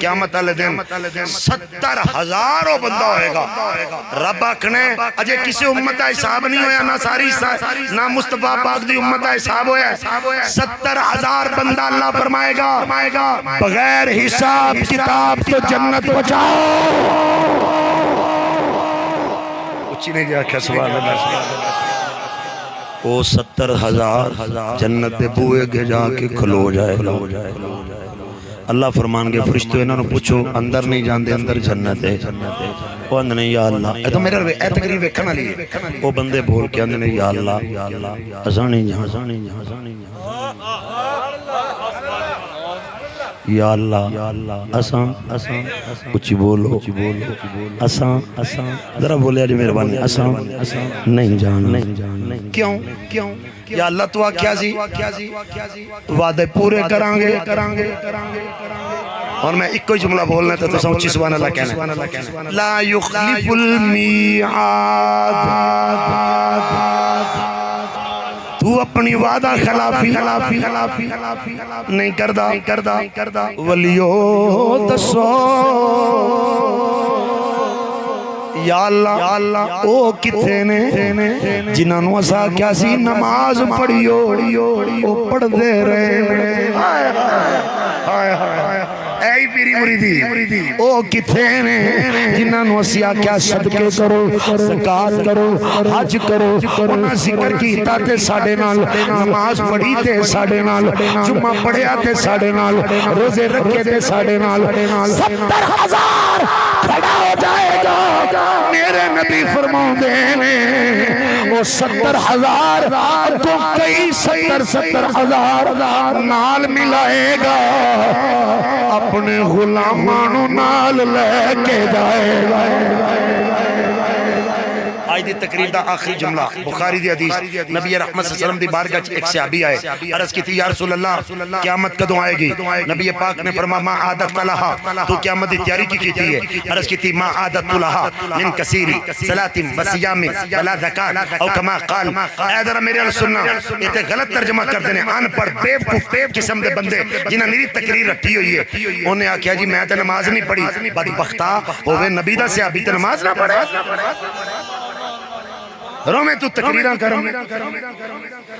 قیامت والے دن 70,000 بندہ ہوئے گا. رب آکھنے اجے کسی امت کا حساب نہیں ہویا، نہ ساری نہ مصطفیٰ پاک دی امت کا حساب ہویا. 70,000 بندہ اللہ فرمائے گا بغیر حساب کتاب تو جنت پہنچاؤ. اچھی نہیں جا کہ سبحان اللہ. وہ 70,000 جنت دے بوئے گے جا کے کھلو جائے. اللہ فرمان گے فرشتو انہوں نے پوچھو اندر نہیں جاندے، اندر جنت ہے. وہ اندر نہیں یا اللہ اے تو میرے روے اے تقریب ویکھنا لیے. وہ بندے بول کے اندر نہیں یا اللہ اساں نہیں جہاں یا اللہ اساں کچھ بولو اساں ذرا بولے جی مہربانی اساں نہیں جانا. کیوں یا اللہ تو کیا جی وعدے پورے کریں گے. اور میں ایک کوئی جملہ بولنا تھا تو سوچی سبحان اللہ کہنا لا یخلف المیعاد. تو اپنی وعدہ خلافی نہیں کردہ. ولیو دسو یا اللہ او کتھے نے جنہاں نو اسا کیا سی نماز پڑھیو او پڑھ دے رہے. اے پیری مریدی او کتھے نے جنہاں نو اسا کیا صدقے کرو، زکات کرو، حج کرو، انہاں ذکر کیتا تے ساڈے نال، نماز پڑھی تے ساڈے نال، جمعہ پڑھیا تے ساڈے نال، روزے رکھے تے ساڈے نال. 70,000 کھڑا ہو جائے گا. میرے نبی فرماؤں دے وہ 70,000 تو کئی 70,000 نال ملائے گا، اپنے غلامانوں نال لے کے جائے گا. آج دی تقریر دا آخری جملہ بخاری دی حدیث. نبی رحمت صلی اللہ علیہ وسلم دی بارگاہ ایک صحابی آئے، عرض کی تھی یا رسول اللہ قیامت کدوں آئے گی؟ نبی پاک نے فرمایا ما عادت لہا، تو قیامت دی تیاری کی تھی ہے. عرض کی تھی ما عادت لہا من کثیری صلاۃ وصیام ولا زکات او کما قال. اے ذرا میرے ال سننا، یہ غلط ترجمہ کر دینے ان پڑھ بیوقوف قسم دے بندے جنہاں میری تقریر رکھی ہوئی ہے. انہیں آکھیا جی میں تے نماز نہیں پڑھی. بدبختہ ہوے نبی دا صحابی تے نماز نہ پڑھے. رو میں تو تقریران کروں.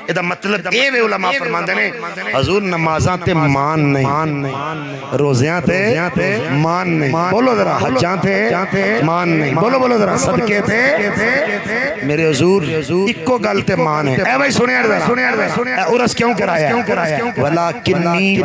یہ دا مطلب اے وے علماء فرماندے نے حضور نمازاں تے مان نہیں، روزیاں تے مان نہیں، بولو ذرا حجاں تے مان نہیں، بولو ذرا صدقے تے میرے حضور اکو گل تے مان ہے. اے بھائی سنیا ذرا عرس کیوں کرایا؟ ولیکنی